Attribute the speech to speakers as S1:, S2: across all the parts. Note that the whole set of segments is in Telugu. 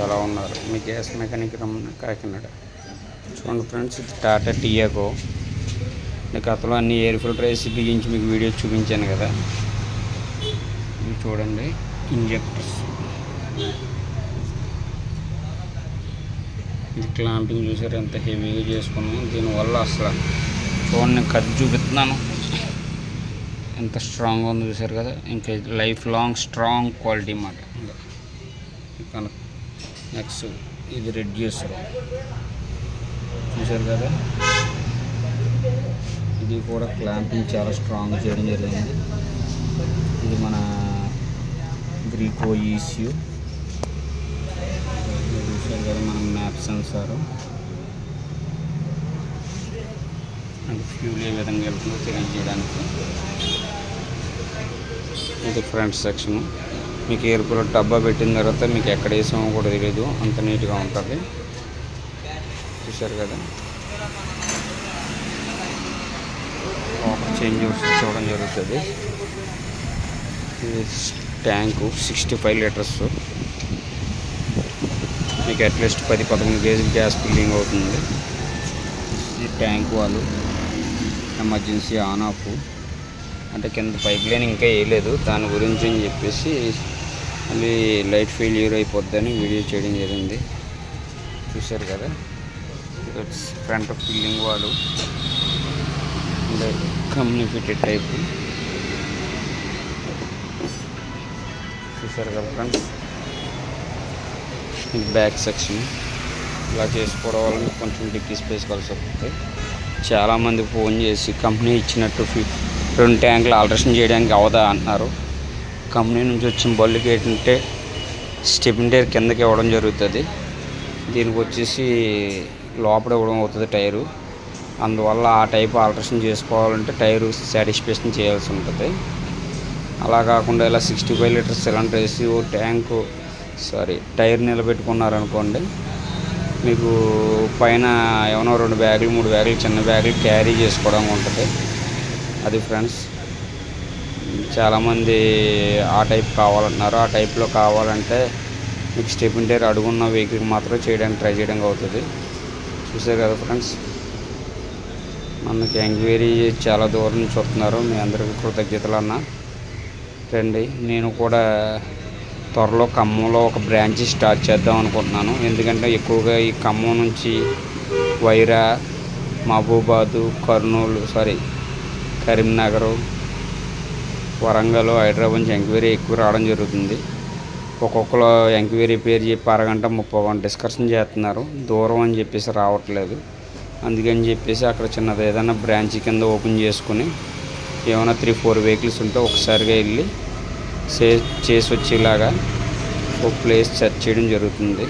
S1: ఎలా ఉన్నారు మీ గ్యాస్ మెకానిక్ రమ్మన్న కాకినాడ. చూడండి ఫ్రెండ్స్, ఇది టాటా టియాగో. నేను గతంలో అన్ని ఎయిర్ ఫిల్టర్ వేసి బిగించి మీకు వీడియో చూపించాను కదా. ఇవి చూడండి ఇంజెక్టర్స్. ఇది క్లాంపింగ్ చూసారు ఎంత హెవీగా చేసుకున్నాము. దీనివల్ల అసలు చూడండి నేను కత్తి చూపిస్తున్నాను ఎంత స్ట్రాంగ్గా ఉందో చూసారు కదా. ఇంకా లైఫ్ లాంగ్ స్ట్రాంగ్ క్వాలిటీ అన్నమాట. ఇంకా నెక్స్ట్ ఇది రెడ్యూసర్ చూసారు కదా. ఇది కూడా క్లాంపింగ్ చాలా స్ట్రాంగ్ చేయడం జరిగింది. ఇది మన గ్రీకో ఈస్యూ చూసారు కదా. మనం మ్యాప్ సెన్సారు అంటే ఫ్యూల్ ఏ విధంగా వెళ్తుందో తెలియజేయడానికి. ఇది ఫ్రంట్ సెక్షన్. మీకు ఎయిర్ కూలర్ డబ్బా పెట్టిన తర్వాత మీకు ఎక్కడ వేసామో కూడా తెలియదు, అంత నీట్గా ఉంటుంది. చూసారు కదా. చేంజ్ చూడడం జరుగుతుంది. ఇది ట్యాంకు 65 లీటర్స్. మీకు అట్లీస్ట్ 10-11 కేజీలు గ్యాస్ ఫిల్లింగ్ అవుతుంది. ఈ ట్యాంక్ వాళ్ళు ఎమర్జెన్సీ ఆన్ ఆఫ్ అంటే కింద పైప్ లైన్ ఇంకా వేయలేదు, దాని గురించి అని చెప్పేసి మళ్ళీ లైట్ ఫెయిల్యూర్ అయిపోద్దని వీడియో చేయడం జరిగింది. చూసారు కదా. ఫ్రంట్ ఫిల్లింగ్ వాళ్ళు కమ్యూనికేటెడ్ టైపు చూసారు కదా ఫ్రెండ్స్. బ్యాక్ సెక్షన్ ఇలా చేసుకోవడం వల్ల కొంచెం డిక్కీ స్పేస్ కలిసి వస్తుంది. చాలామంది ఫోన్ చేసి కంపెనీ ఇచ్చినట్టు 2 ట్యాంకులు ఆల్టరేషన్ చేయడానికి అవదా అంటున్నారు. కంపెనీ నుంచి వచ్చిన బల్లుకి ఏంటంటే స్టెబిలిటీ కిందకి ఇవ్వడం జరుగుతుంది. దీనికి వచ్చేసి లోపల ఇవ్వడం అవుతుంది టైరు. అందువల్ల ఆ టైప్ ఆల్టరేషన్ చేసుకోవాలంటే టైరు సాటిస్ఫాక్షన్ చేయాల్సి ఉంటుంది. అలా కాకుండా ఇలా 65 లీటర్స్ సిలిండర్ వేసి ఓ ట్యాంకు టైర్ నిలబెట్టుకున్నారనుకోండి, మీకు పైన ఏమైనా 2 బ్యాగులు 3 బ్యాగులు చిన్న బ్యాగులు క్యారీ చేసుకోవడానికి ఉంటుంది. అది ఫ్రెండ్స్, చాలామంది ఆ టైప్ కావాలంటున్నారు. ఆ టైప్లో కావాలంటే మీకు స్టెపిన్ టైర్ అడుగున్న వెహికల్కి మాత్రం చేయడానికి ట్రై చేయడానికి అవుతుంది. చూసారు కదా ఫ్రెండ్స్. మనకి ఎంక్వైరీ చాలా దూరం నుంచి వస్తున్నారు. మీ అందరికీ కృతజ్ఞతలు అన్న. రండి, నేను కూడా త్వరలో ఖమ్మంలో ఒక బ్రాంచ్ స్టార్ట్ చేద్దాం అనుకుంటున్నాను. ఎందుకంటే ఎక్కువగా ఈ ఖమ్మం నుంచి వైరా, మహబూబాదు, కరీంనగర్, వరంగల్, హైదరాబాద్ నుంచి ఎంక్వైరీ ఎక్కువ రావడం జరుగుతుంది. ఒక్కొక్కరు ఎంక్వైరీ పేరు చెప్పి అరగంట 30 గంట డిస్కషన్ చేస్తున్నారు. దూరం అని చెప్పేసి రావట్లేదు. అందుకని చెప్పేసి అక్కడ చిన్నది ఏదైనా బ్రాంచ్ కింద ఓపెన్ చేసుకుని ఏమైనా 3-4 వెహికల్స్ ఉంటే ఒకసారిగా వెళ్ళి చేసి వచ్చేలాగా ఒక ప్లేస్ సెర్చ్ చేయడం జరుగుతుంది.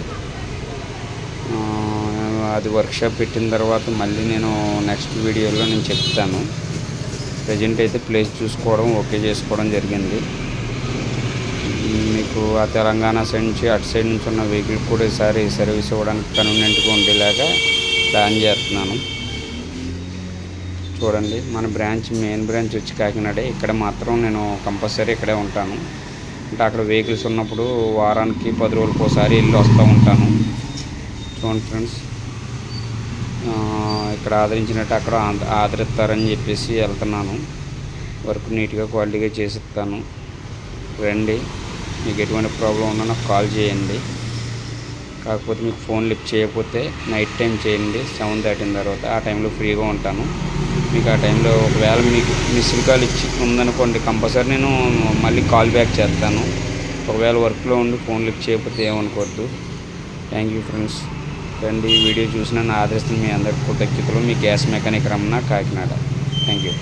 S1: అది వర్క్షాప్ పెట్టిన తర్వాత మళ్ళీ నేను నెక్స్ట్ వీడియోలో నేను చెప్తాను. ప్రజెంట్ అయితే ప్లేస్ చూసుకోవడం ఓకే చేసుకోవడం జరిగింది. మీకు ఆ తెలంగాణ సైడ్ నుంచి అటు సైడ్ నుంచి ఉన్న వెహికల్ కూడా ఈసారి సర్వీస్ ఇవ్వడానికి కన్వీనియంట్గా ఉండేలాగా ప్లాన్ చేస్తున్నాను. చూడండి, మన మెయిన్ బ్రాంచ్ వచ్చి కాకినాడే. ఇక్కడ మాత్రం నేను కంపల్సరీ ఇక్కడే ఉంటాను. అంటే అక్కడ వెహికల్స్ ఉన్నప్పుడు వారానికి 10 రోజులకు ఒకసారి వెళ్ళి వస్తూ ఉంటాను. చూడండి ఫ్రెండ్స్, ఇక్కడ ఆదరించినట్టు అక్కడ ఆదరిస్తారని చెప్పేసి వెళ్తున్నాను. వర్క్ నీట్గా క్వాలిటీగా చేసిస్తాను. రండి, మీకు ఎటువంటి ప్రాబ్లం ఉన్నా నాకు కాల్ చేయండి. కాకపోతే మీకు ఫోన్ లిఫ్ట్ చేయకపోతే నైట్ టైం చేయండి, 7 దాటిన తర్వాత. ఆ టైంలో ఫ్రీగా ఉంటాను. మీకు ఆ టైంలో ఒకవేళ మీకు మిస్డ్ కాల్ ఇచ్చి ఉందనుకోండి, కంపల్సరీ నేను మళ్ళీ కాల్ బ్యాక్ చేస్తాను. ఒకవేళ వర్క్లో ఉండి ఫోన్ లిఫ్ట్ చేయకపోతే ఏమనుకోవద్దు. Thank you friends. రండి, వీడియో చూసిన ఆదరిస్తున్న మీ అందరికీ కృతజ్ఞతలు. మీ gas mechanic Ramana, Kakinada. Thank you.